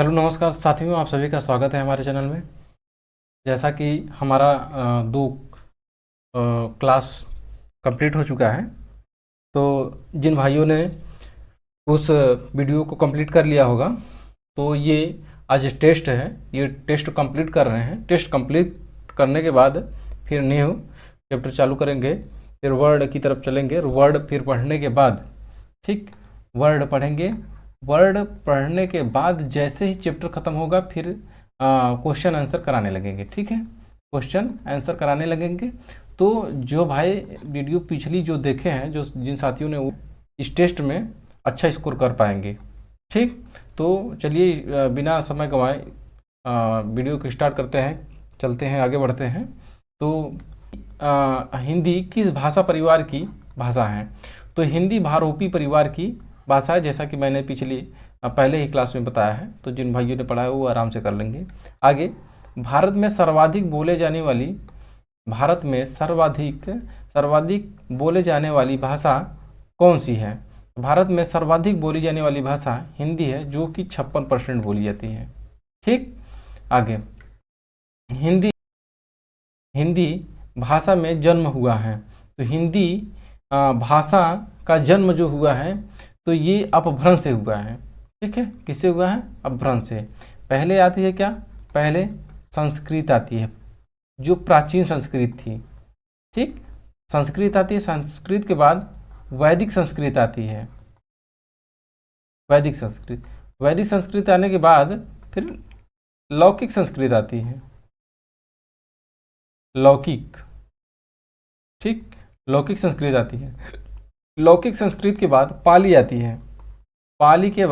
Hello नमस्कार साथियों, आप सभी का स्वागत है हमारे चैनल में। जैसा कि हमारा दो क्लास कंप्लीट हो चुका है, तो जिन भाइयों ने उस वीडियो को कंप्लीट कर लिया होगा, तो ये आज टेस्ट है। ये टेस्ट कंप्लीट कर रहे हैं। टेस्ट कंप्लीट करने के बाद फिर न्यू चैप्टर चालू करेंगे, फिर वर्ड की तरफ चलेंगे। वर्ड फिर पढ़ने के बाद, ठीक, वर्ड पढ़ेंगे। वर्ड पढ़ने के बाद जैसे ही चैप्टर ख़त्म होगा फिर क्वेश्चन आंसर कराने लगेंगे। ठीक है, क्वेश्चन आंसर कराने लगेंगे। तो जो भाई वीडियो पिछली जो देखे हैं, जो जिन साथियों ने वो इस टेस्ट में अच्छा स्कोर कर पाएंगे। ठीक, तो चलिए बिना समय गंवाए वीडियो को स्टार्ट करते हैं, चलते हैं, आगे बढ़ते हैं। तो हिंदी किस भाषा परिवार की भाषा है? तो हिंदी भारोपी परिवार की भाषा है, जैसा कि मैंने पहले ही क्लास में बताया है। तो जिन भाइयों ने पढ़ा है वो आराम से कर लेंगे। आगे, भारत में सर्वाधिक बोले जाने वाली भाषा कौन सी है? भारत में सर्वाधिक बोली जाने वाली भाषा हिंदी है, जो कि 56% बोली जाती है। ठीक, आगे, हिंदी भाषा में जन्म हुआ है। तो हिंदी भाषा का जन्म जो हुआ है, तो ये अपभ्रंश से हुआ है। ठीक है, किससे हुआ है? अपभ्रंश से। पहले आती है क्या? पहले संस्कृत आती है, जो प्राचीन संस्कृत थी। ठीक, संस्कृत आती है, संस्कृत के बाद वैदिक संस्कृत आती है। वैदिक संस्कृत आने के बाद फिर लौकिक संस्कृत आती है। लौकिक, ठीक, लौकिक संस्कृत आती है। लौकिक संस्कृत के बाद पाली आती है। पाली के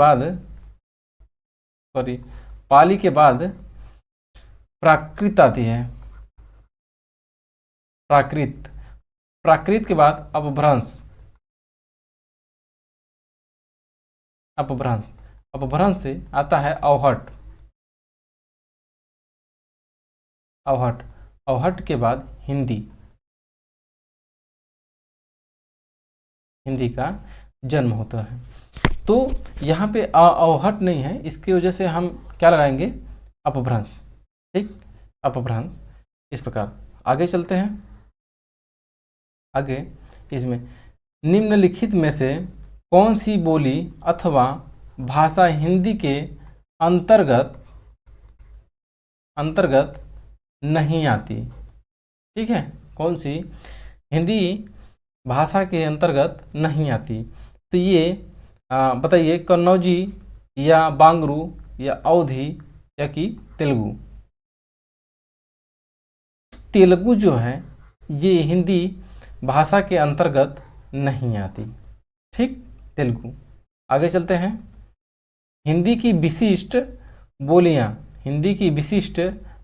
बाद प्राकृत आती है। प्राकृत के बाद अपभ्रंश से आता है अवहट। अवहट के बाद हिंदी का जन्म होता है। तो यहाँ पे अवहट नहीं है, इसकी वजह से हम क्या लगाएंगे? अपभ्रंश। ठीक, अपभ्रंश। इस प्रकार आगे चलते हैं। आगे, इसमें निम्नलिखित में से कौन सी बोली अथवा भाषा हिंदी के अंतर्गत नहीं आती? ठीक है, कौन सी हिंदी भाषा के अंतर्गत नहीं आती? तो ये बताइए, कन्नौजी या बांगरू या अवधी या कि तेलुगु? तेलुगु जो है ये हिंदी भाषा के अंतर्गत नहीं आती। ठीक, तेलुगु। आगे चलते हैं। हिंदी की विशिष्ट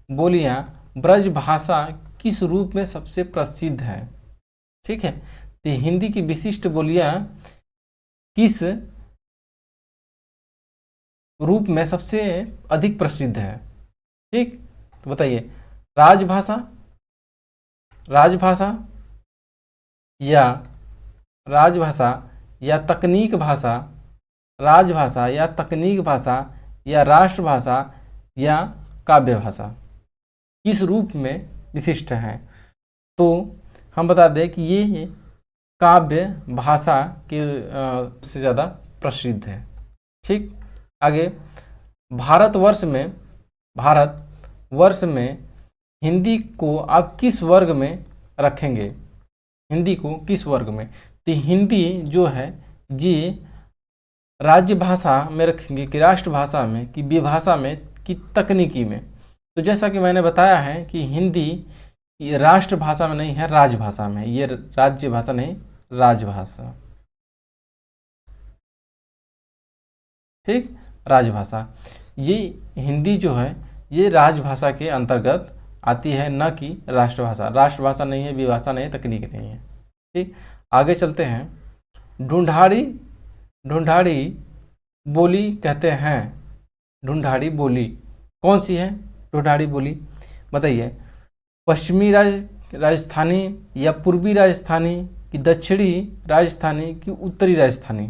बोलियां ब्रज भाषा किस रूप में सबसे प्रसिद्ध है? ठीक है, तो हिंदी की विशिष्ट बोलियां किस रूप में सबसे अधिक प्रसिद्ध है? ठीक, तो बताइए, राजभाषा या तकनीक भाषा, या राष्ट्रभाषा या काव्य भाषा, किस रूप में विशिष्ट है? तो हम बता दें कि ये काव्य भाषा के से ज़्यादा प्रसिद्ध है। ठीक, आगे, भारतवर्ष हिंदी को आप किस वर्ग में रखेंगे? हिंदी को किस वर्ग में? तो हिंदी जो है ये राज्य भाषा में रखेंगे कि राष्ट्रभाषा में कि विभाषा में कि तकनीकी में? तो जैसा कि मैंने बताया है कि हिंदी ये राष्ट्रभाषा में नहीं है, राजभाषा में। ये राज्य भाषा नहीं, राजभाषा। ठीक, राजभाषा। ये हिंदी जो है ये राजभाषा के अंतर्गत आती है, न कि राष्ट्रभाषा। राष्ट्रभाषा नहीं है, विभाषा नहीं है, तकनीक नहीं है। ठीक, आगे चलते हैं। ढूंढाड़ी बोली कहते हैं। ढूंढाड़ी बोली कौन सी है? ढूंढाड़ी बोली बताइए, पश्चिमी राजस्थानी या पूर्वी राजस्थानी कि दक्षिणी राजस्थानी कि उत्तरी राजस्थानी?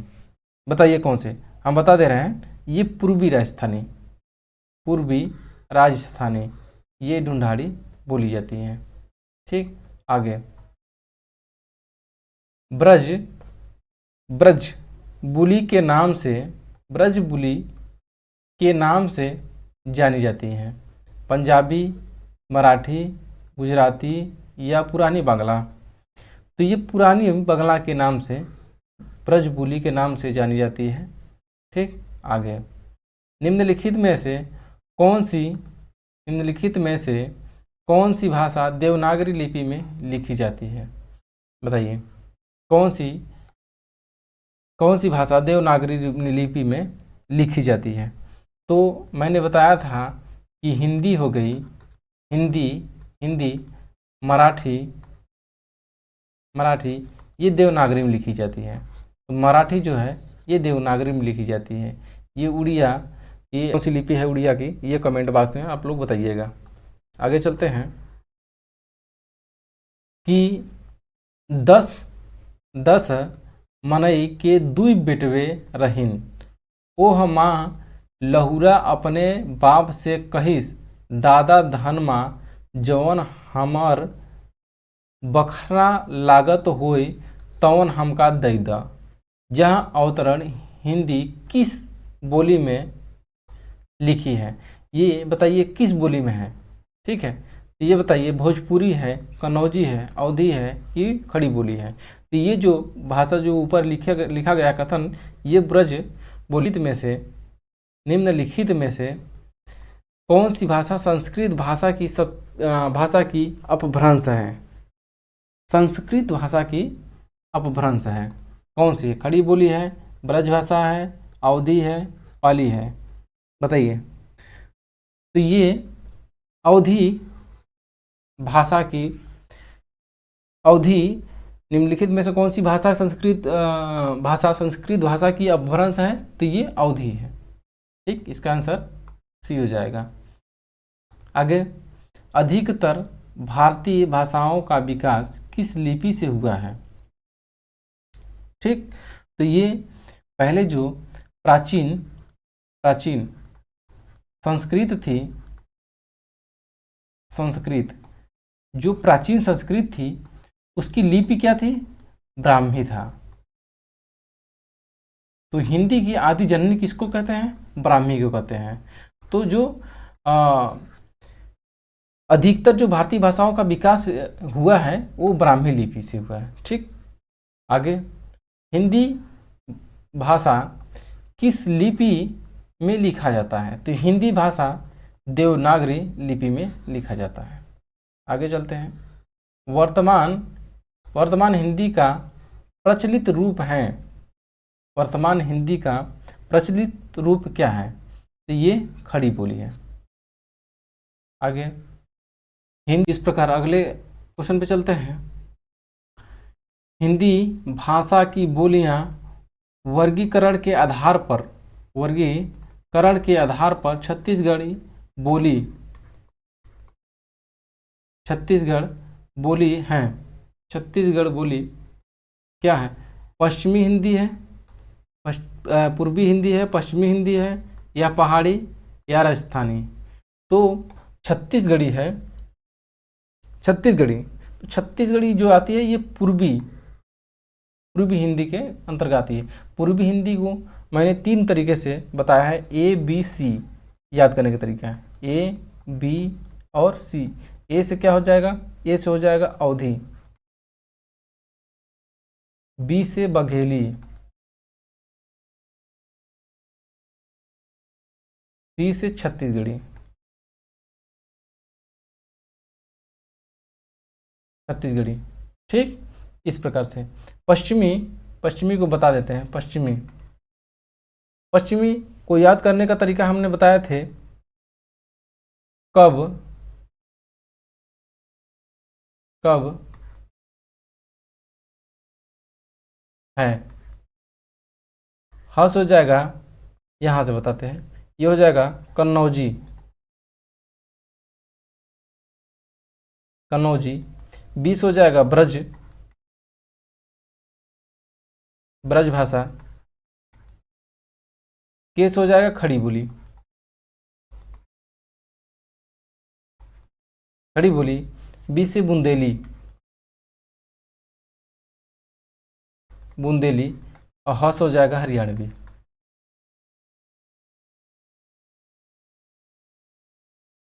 बताइए कौन से? हम बता दे रहे हैं, ये पूर्वी राजस्थानी। पूर्वी राजस्थानी, ये ढूंढाड़ी बोली जाती हैं। ठीक, आगे ब्रज, ब्रज बुली के नाम से, ब्रज बुली के नाम से जानी जाती हैं। पंजाबी, मराठी, गुजराती या पुरानी बांग्ला। तो ये पुरानी बांग्ला के नाम से, ब्रज बुली के नाम से जानी जाती है। ठीक, आगे निम्नलिखित में से कौन सी, निम्नलिखित में से कौन सी भाषा देवनागरी लिपि में लिखी जाती है? बताइए कौन सी भाषा देवनागरी लिपि में लिखी जाती है? तो मैंने बताया था कि हिंदी हो गई, हिंदी, मराठी, ये देवनागरी में लिखी जाती है। तो मराठी जो है ये देवनागरी में लिखी जाती है। ये उड़िया, ये कौन सी लिपि है उड़िया की, ये कमेंट बॉक्स में आप लोग बताइएगा। आगे चलते हैं कि 10 मनई के दुई बेटवे रहीन, ओह माँ लहुरा अपने बाप से कहिस, दादा धनमा जवन हमर बखरा लागत होई तवन हमका दई द। यह अवतरण हिंदी किस बोली में लिखी है? ये बताइए किस बोली में है। ठीक है, तो ये बताइए भोजपुरी है, कन्नौजी है, अवधी है, ये खड़ी बोली है। तो ये जो भाषा जो ऊपर लिखा गया कथन, ये ब्रज बोलित में से, निम्नलिखित में से कौन सी भाषा संस्कृत भाषा की अपभ्रंश है? संस्कृत भाषा की अपभ्रंश है। कौन सी? खड़ी बोली है, ब्रज भाषा है, अवधी है, पाली है? बताइए। तो ये अवधी भाषा की, अवधी निम्नलिखित में से कौन सी भाषा संस्कृत भाषा की अपभ्रंश है? तो ये अवधी है। ठीक, इसका आंसर सी हो जाएगा। आगे, अधिकतर भारतीय भाषाओं का विकास किस लिपि से हुआ है? ठीक, तो ये पहले जो प्राचीन संस्कृत थी, जो प्राचीन संस्कृत थी उसकी लिपि क्या थी? ब्राह्मी था। तो हिंदी की आदि जननी किसको कहते हैं? ब्राह्मी को कहते हैं। तो जो अधिकतर जो भारतीय भाषाओं का विकास हुआ है वो ब्राह्मी लिपि से हुआ है। ठीक, आगे, हिंदी भाषा किस लिपि में लिखा जाता है? तो हिंदी भाषा देवनागरी लिपि में लिखा जाता है। आगे चलते हैं। वर्तमान हिंदी का प्रचलित रूप है, वर्तमान हिंदी का प्रचलित रूप क्या है? तो ये खड़ी बोली है। आगे हिंदी इस प्रकार, अगले क्वेश्चन पे चलते हैं। हिंदी भाषा की बोलियां वर्गीकरण के आधार पर छत्तीसगढ़ी बोली हैं। छत्तीसगढ़ बोली क्या है? पश्चिमी हिंदी है, पूर्वी हिंदी है, पश्चिमी हिंदी है, या पहाड़ी, या राजस्थानी? तो छत्तीसगढ़ी है। तो छत्तीसगढ़ी जो आती है ये पूर्वी हिंदी के अंतर्गत आती है। पूर्वी हिंदी को मैंने 3 तरीके से बताया है, ABC याद करने का तरीका है, A, B और C। ए से क्या हो जाएगा? ए से हो जाएगा अवधी, बी से बघेली, सी से छत्तीसगढ़ी। ठीक, इस प्रकार से। पश्चिमी को बता देते हैं। पश्चिमी को याद करने का तरीका हमने बताए थे, कब है। हस हो जाएगा, यहाँ से बताते हैं, ये हो जाएगा कन्नौजी। 20 हो जाएगा ब्रज भाषा। केस हो जाएगा खड़ी बोली। खड़ी बोली, बी से बुंदेली, बुंदेली, और ह से हो जाएगा हरियाणवी।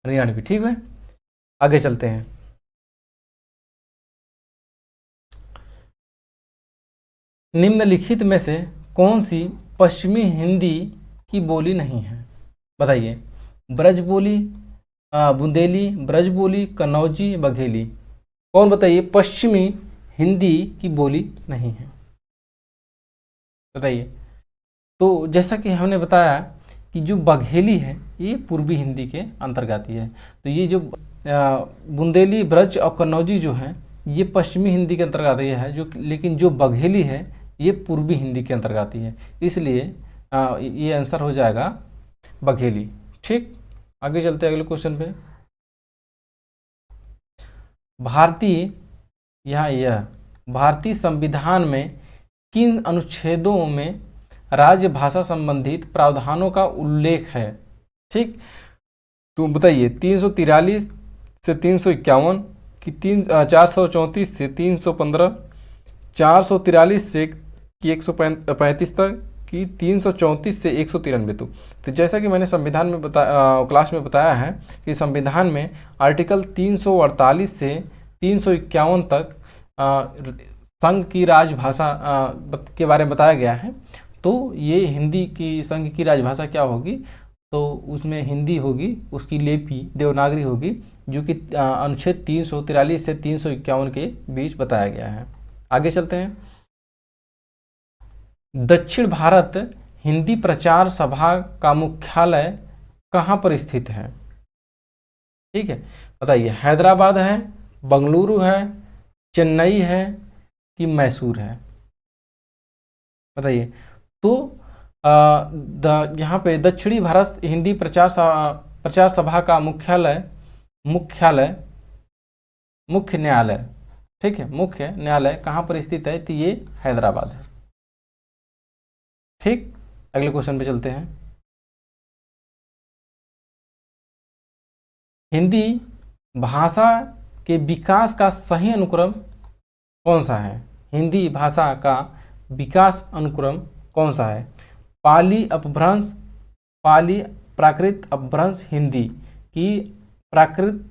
हरियाणवी, ठीक है। आगे चलते हैं। निम्नलिखित में से कौन सी पश्चिमी हिंदी की बोली नहीं है? बताइए। ब्रज बोली, बुंदेली, ब्रज बोली, कन्नौजी, बघेली। कौन बताइए पश्चिमी हिंदी की बोली नहीं है? बताइए। तो जैसा कि हमने बताया कि जो बघेली है ये पूर्वी हिंदी के अंतर्गत आती है। तो ये जो बुंदेली, ब्रज और कन्नौजी जो है ये पश्चिमी हिंदी के अंतर्गत आती है, जो लेकिन जो बघेली है ये पूर्वी हिंदी के अंतर्गत आती है। इसलिए ये आंसर हो जाएगा बघेली। ठीक, आगे चलते हैं अगले क्वेश्चन पे। भारतीय यह भारतीय संविधान में किन अनुच्छेदों में राजभाषा संबंधित प्रावधानों का उल्लेख है? ठीक, तो बताइए 343 से 351 की 434 से 315, 443 से कि 135 तक की 334 से 193। तो जैसा कि मैंने संविधान में क्लास में बताया है कि संविधान में आर्टिकल 348 से 351 तक संघ की राजभाषा के बारे में बताया गया है। तो ये हिंदी की संघ की राजभाषा क्या होगी? तो उसमें हिंदी होगी, उसकी लिपि देवनागरी होगी, जो कि अनुच्छेद 343 से 351 के बीच बताया गया है। आगे चलते हैं। दक्षिण भारत हिंदी प्रचार सभा का मुख्यालय कहाँ पर स्थित है? ठीक है, बताइए। हैदराबाद है, बंगलुरु है, चेन्नई है कि मैसूर है? बताइए। तो यहाँ पे दक्षिणी भारत हिंदी प्रचार सभा का मुख्य न्यायालय, ठीक है, मुख्य न्यायालय कहाँ पर स्थित है? तो ये हैदराबाद है। ठीक, अगले क्वेश्चन पे चलते हैं। हिंदी भाषा के विकास का सही अनुक्रम कौन सा है? हिंदी भाषा का विकास अनुक्रम कौन सा है? पाली अपभ्रंश, पाली प्राकृत अपभ्रंश हिंदी की प्राकृत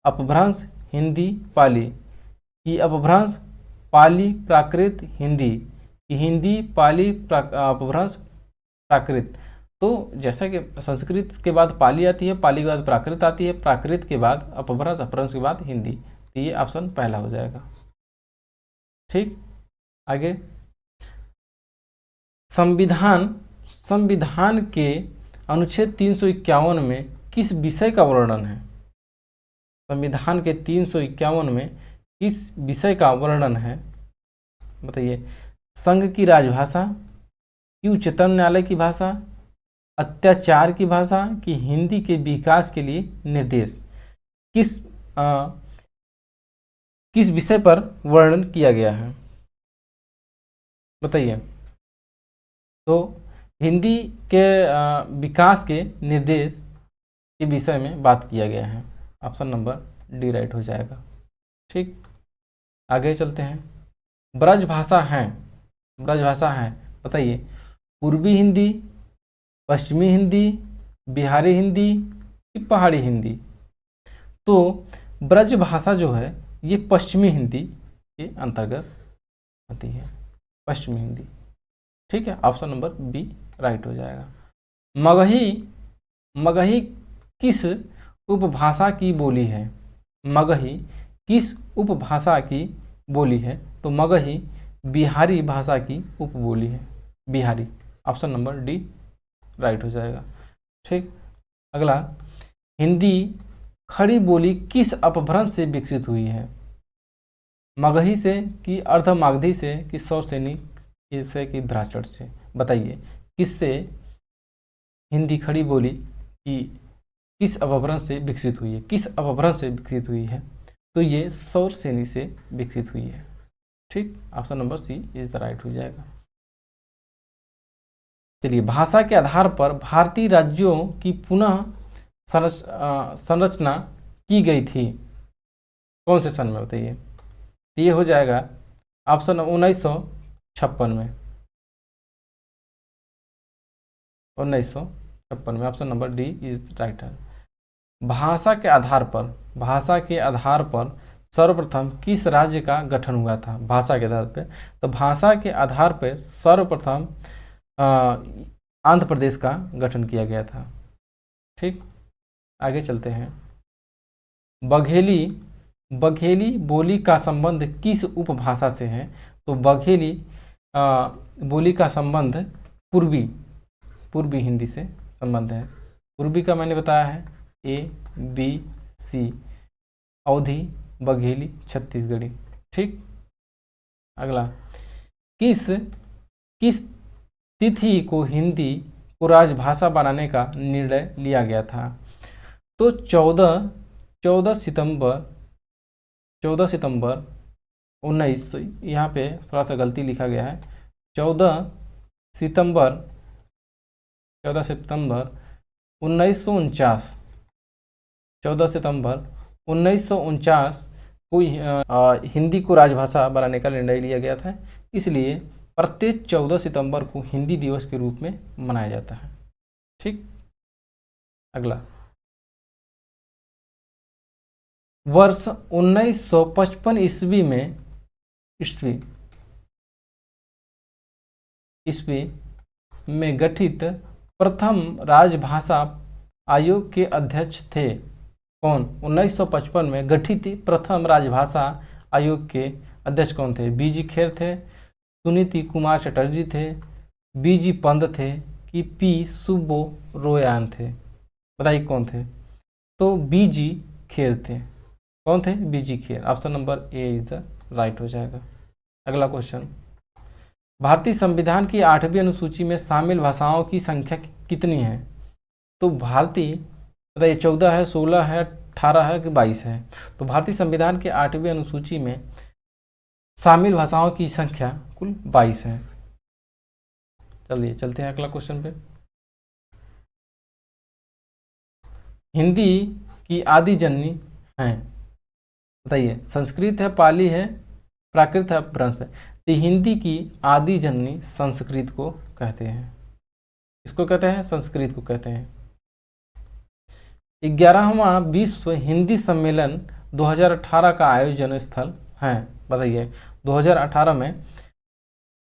अपभ्रंश हिंदी पाली की अपभ्रंश पाली प्राकृत हिंदी की हिंदी पाली अपभ्रंश प्राकृत। तो जैसा कि संस्कृत के बाद पाली आती है, पाली के बाद प्राकृत आती है, प्राकृत के बाद अपभ्रंश, अपभ्रंश के बाद हिंदी। तो ये ऑप्शन पहला हो जाएगा। ठीक, आगे। संविधान के अनुच्छेद 351 में किस विषय का वर्णन है? संविधान के 351 में किस विषय का वर्णन है? बताइए। संघ की राजभाषा, कि उच्चतम न्यायालय की भाषा, अत्याचार की भाषा, कि हिंदी के विकास के लिए निर्देश। किस विषय पर वर्णन किया गया है? बताइए। तो हिंदी के विकास के निर्देश के विषय में बात किया गया है। ऑप्शन नंबर डी राइट हो जाएगा। ठीक, आगे चलते हैं। ब्रजभाषा है, बताइए। पूर्वी हिंदी, पश्चिमी हिंदी, बिहारी हिंदी कि पहाड़ी हिंदी? तो ब्रजभाषा जो है ये पश्चिमी हिंदी के अंतर्गत आती है, पश्चिमी हिंदी। ठीक है, ऑप्शन नंबर बी राइट हो जाएगा। मगही किस उपभाषा की बोली है? मगही किस उपभाषा की बोली है? तो मगही बिहारी भाषा की उपबोली है, Bihari. Option number D right हो जाएगा। ठीक, अगला। हिंदी खड़ी बोली किस अपभ्रंश से विकसित हुई है? मगही से कि अर्धमागधी से कि सौसेनी से कि भ्राचट से? बताइए, किससे हिंदी खड़ी बोली की किस अपभ्रंश से विकसित हुई है? किस अपभ्रंश से विकसित हुई है? तो ये सौरसेनी से विकसित हुई है। ठीक, option number C is the right हो जाएगा। चलिए, भाषा के आधार पर भारतीय राज्यों की पुनः संरचना की गई थी। कौन से सन में बताइए? तो ये हो जाएगा ऑप्शन 1956 में, 1956 में, option number D is right है। भाषा के आधार पर सर्वप्रथम किस राज्य का गठन हुआ था? भाषा के आधार पर, तो भाषा के आधार पर सर्वप्रथम आंध्र प्रदेश का गठन किया गया था। ठीक, आगे चलते हैं। बघेली बोली का संबंध किस उपभाषा से है? तो बघेली बोली का संबंध पूर्वी हिंदी से संबंध है। पूर्वी का मैंने बताया है ABC, अवधी, बघेली, छत्तीसगढ़ी। ठीक, अगला, किस तिथि को हिंदी को राजभाषा बनाने का निर्णय लिया गया था? तो 14 सितंबर 19, यहाँ पे थोड़ा सा गलती लिखा गया है, 14 सितंबर 1949, 14 सितंबर 1949 को हिंदी को राजभाषा बनाने का निर्णय लिया गया था। इसलिए प्रत्येक 14 सितंबर को हिंदी दिवस के रूप में मनाया जाता है। ठीक, अगला, वर्ष 1955 ईस्वी में गठित प्रथम राजभाषा आयोग के अध्यक्ष थे कौन? 1955 में गठित प्रथम राजभाषा आयोग के अध्यक्ष कौन थे? बीजी खेर थे, सुनीति कुमार चटर्जी थे, बीजी पंत थे कि पी सुब्बोरोयान थे? बताइए कौन थे? तो बीजी खेर थे। कौन थे? B G Kher. Option number A is the right हो जाएगा। अगला क्वेश्चन, भारतीय संविधान की 8वीं अनुसूची में शामिल भाषाओं की संख्या कितनी है? तो भारतीय, बताइए 14 है, 16 है, 18 है कि 22 है? तो भारतीय संविधान के 8वीं अनुसूची में शामिल भाषाओं की संख्या कुल 22 है। चलिए चलते हैं अगला क्वेश्चन पे। हिंदी की आदि जननी हैं, बताइए, संस्कृत है, पाली है, प्राकृत है, अपभ्रंश है? तो हिंदी की आदि जननी संस्कृत को कहते हैं। इसको कहते हैं, संस्कृत को कहते हैं। 11वां विश्व हिंदी सम्मेलन 2018 का आयोजन स्थल है, बताइए। 2018 में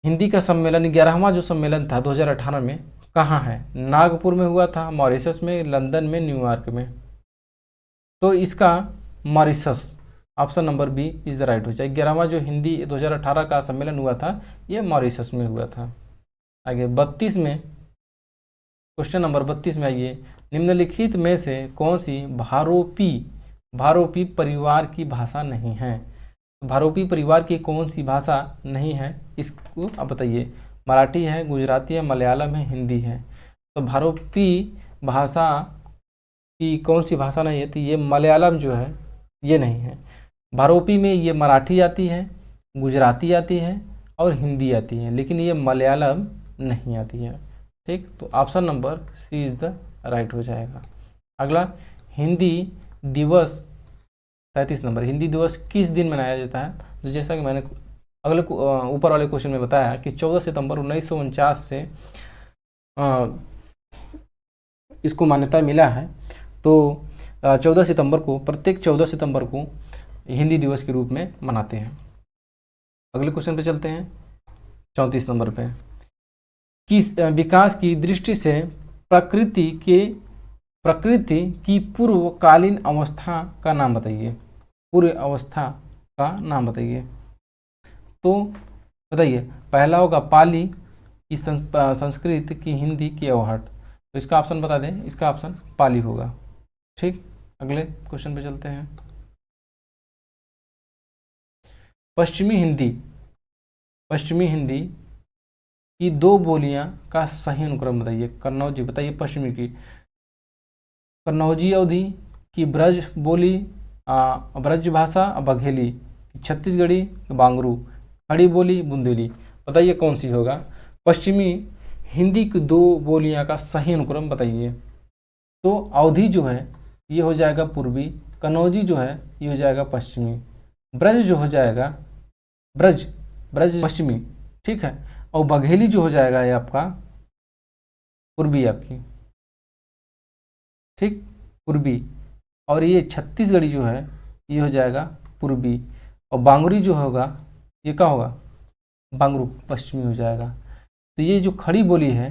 हिंदी का सम्मेलन, 11वां जो सम्मेलन था 2018 में, कहाँ है? नागपुर में हुआ था, मॉरिशस में, लंदन में, न्यूयॉर्क में? तो इसका Mauritius, option number B is the right हो जाए। 11वां जो हिंदी 2018 का सम्मेलन हुआ था ये मॉरिशस में हुआ था। आगे 32 में, क्वेश्चन नंबर 32 में आइए, निम्नलिखित में से कौन सी भारोपी परिवार की भाषा नहीं है? भारोपी परिवार की कौन सी भाषा नहीं है, इसको आप बताइए। मराठी है, गुजराती है, मलयालम है, हिंदी है? तो भारोपी भाषा की कौन सी भाषा नहीं है? तो ये मलयालम जो है ये नहीं है। भारोपी में ये मराठी आती है, गुजराती आती है और हिंदी आती है, लेकिन ये मलयालम नहीं आती है। ठीक, तो option number C is the right हो जाएगा। अगला, हिंदी दिवस 33 नंबर, हिंदी दिवस किस दिन मनाया जाता है? तो जैसा कि मैंने अगले ऊपर वाले क्वेश्चन में बताया कि 14 सितंबर 1949 से इसको मान्यता मिला है। तो 14 सितंबर को, प्रत्येक 14 सितंबर को हिंदी दिवस के रूप में मनाते हैं। अगले क्वेश्चन पे चलते हैं, 34 नंबर पे। किस विकास की दृष्टि से प्रकृति की पूर्वकालीन अवस्था का नाम बताइए? पूर्व अवस्था का नाम बताइए। तो बताइए, पहला होगा पाली की संस्कृत की हिंदी की अवहट, तो इसका ऑप्शन बता दें, इसका ऑप्शन पाली होगा। ठीक, अगले क्वेश्चन पे चलते हैं। पश्चिमी हिंदी की दो बोलियां का सही अनुक्रम बताइए। कन्नौजी, बताइए पश्चिमी की, कन्नौजी अवधी की ब्रज बोली, ब्रज भाषा, बघेली, छत्तीसगढ़ी, बांगरू, खड़ी बोली, बुंदेली? बताइए कौन सी होगा? पश्चिमी हिंदी की दो बोलियां का सही अनुक्रम बताइए। तो अवधी जो है ये हो जाएगा पूर्वी, कनौजी जो है ये हो जाएगा पश्चिमी, ब्रज जो हो जाएगा ब्रज ब्रज पश्चिमी, ठीक है। और बघेली जो हो जाएगा ये आपका पूर्वी आपकी, ठीक, पूर्वी। और ये छत्तीसगढ़ी जो है ये हो जाएगा पूर्वी, और बांगुरी जो होगा ये क्या होगा, बांगरू पश्चिमी हो जाएगा। तो ये जो खड़ी बोली है,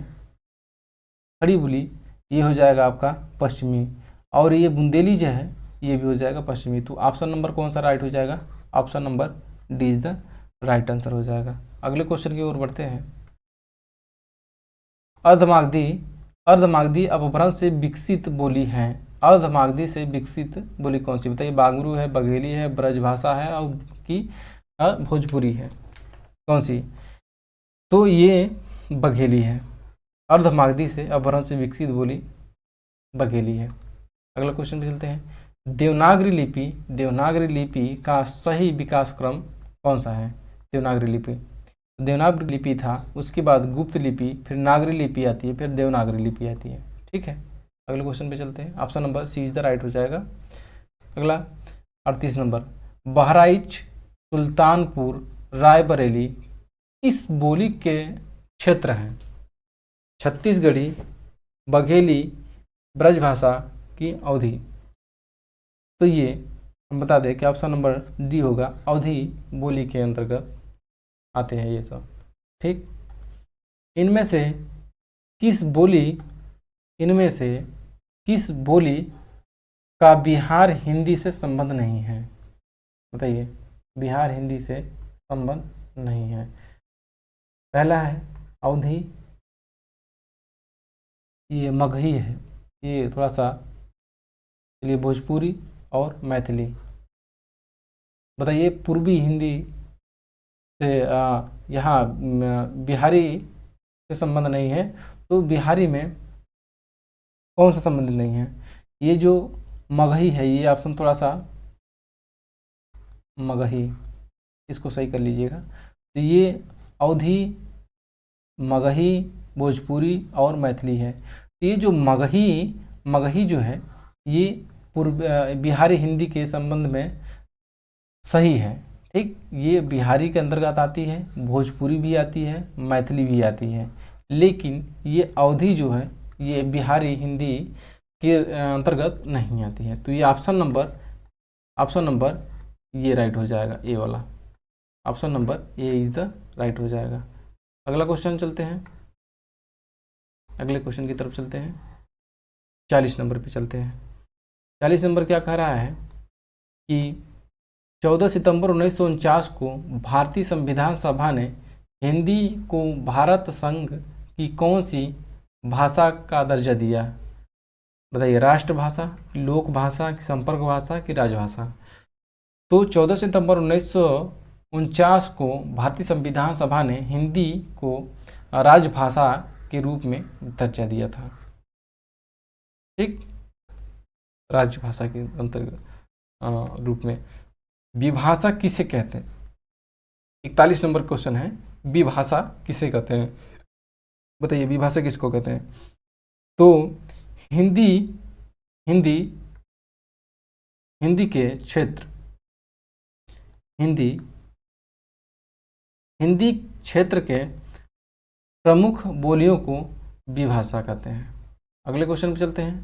खड़ी बोली ये हो जाएगा आपका पश्चिमी, और ये बुंदेली जो है ये भी हो जाएगा पश्चिमी। तो ऑप्शन नंबर कौन सा राइट हो जाएगा, option number D is the right answer हो जाएगा। अगले क्वेश्चन की ओर बढ़ते हैं। अर्धमागधी अर्धमागधी अपभ्रंश से विकसित बोली है, अर्धमागधी से विकसित बोली कौन सी, बताइए। बांगरू है, बघेली है, ब्रजभाषा है, और की भोजपुरी है, कौन सी। तो ये बघेली है, अर्धमागधी से अपभ्रंश से विकसित बोली बघेली है। अगला क्वेश्चन पे चलते हैं। देवनागरी लिपि का सही विकास क्रम कौन सा है। देवनागरी लिपि, देवनागरी लिपि था, उसके बाद गुप्त लिपि, फिर नागरी लिपि आती है, फिर देवनागरी लिपि आती है, ठीक है। अगले क्वेश्चन पे चलते हैं। Option number C is the right हो जाएगा। अगला 38 नंबर, बहराइच, सुल्तानपुर, रायबरेली किस बोली के क्षेत्र हैं। छत्तीसगढ़ी, बघेली, ब्रजभाषा की अवधी। तो ये हम बता दें कि ऑप्शन नंबर डी होगा, अवधी बोली के अंतर्गत आते हैं ये सब, ठीक। इनमें से किस बोली का बिहार हिंदी से संबंध नहीं है, बताइए। बिहार हिंदी से संबंध नहीं है। पहला है अवधी, ये मगही है, ये थोड़ा सा, चलिए भोजपुरी और मैथिली। बताइए पूर्वी हिंदी से यहाँ बिहारी से संबंध नहीं है, तो बिहारी में कौन सा संबंध नहीं है। ये जो मगही है, ये ऑप्शन थोड़ा सा मगही, इसको सही कर लीजिएगा। तो ये अवधी, मगही, भोजपुरी और मैथिली है। तो ये जो मगही जो है ये बिहारी हिंदी के संबंध में सही है, ठीक। ये बिहारी के अंतर्गत आती है, भोजपुरी भी आती है, मैथिली भी आती है, लेकिन ये अवधी जो है ये बिहारी हिंदी के अंतर्गत नहीं आती है। तो ये ऑप्शन नंबर ये राइट हो जाएगा, ए वाला option number A is the right हो जाएगा। अगला क्वेश्चन चलते हैं, अगले क्वेश्चन की तरफ चलते हैं। 40 नंबर पे चलते हैं। 40 नंबर क्या कह रहा है कि 14 सितंबर 1949 को भारतीय संविधान सभा ने हिंदी को भारत संघ की कौन सी भाषा का दर्जा दिया। बताइए, राष्ट्रभाषा, लोक भाषा, संपर्क भाषा की राजभाषा। तो 14 सितंबर 1949 को भारतीय संविधान सभा ने हिंदी को राजभाषा के रूप में दर्जा दिया था, ठीक, राजभाषा के अंतर्गत रूप में। विभाषा किसे कहते हैं। 41 नंबर क्वेश्चन है, विभाषा किसे कहते हैं, बताइए विभाषा किसको कहते हैं। तो हिंदी के क्षेत्र, हिंदी क्षेत्र के प्रमुख बोलियों को विभाषा कहते हैं। अगले क्वेश्चन पे चलते हैं।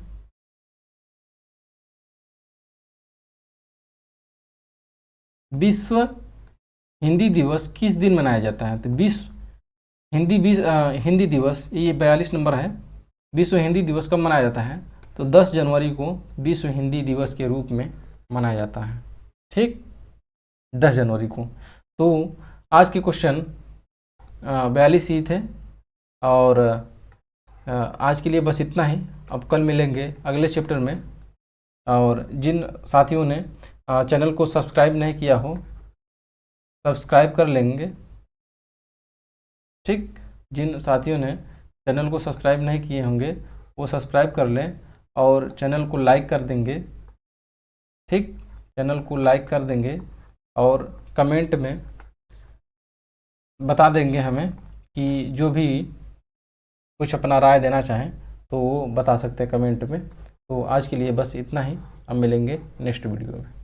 विश्व हिंदी दिवस किस दिन मनाया जाता है। तो हिंदी दिवस, ये 42 नंबर है। विश्व हिंदी दिवस कब मनाया जाता है। तो 10 जनवरी को विश्व हिंदी दिवस के रूप में मनाया जाता है, ठीक, 10 जनवरी को। तो आज के क्वेश्चन 42 ही थे, और आज के लिए बस इतना ही। अब कल मिलेंगे अगले चैप्टर में। और जिन साथियों ने चैनल को सब्सक्राइब नहीं किया हो, सब्सक्राइब कर लेंगे, ठीक। जिन साथियों ने चैनल को सब्सक्राइब नहीं किए होंगे वो सब्सक्राइब कर लें, और चैनल को लाइक कर देंगे, ठीक, चैनल को लाइक कर देंगे, और कमेंट में बता देंगे हमें कि जो भी कुछ अपना राय देना चाहें तो वो बता सकते हैं कमेंट में। तो आज के लिए बस इतना ही। हम मिलेंगे नेक्स्ट वीडियो में।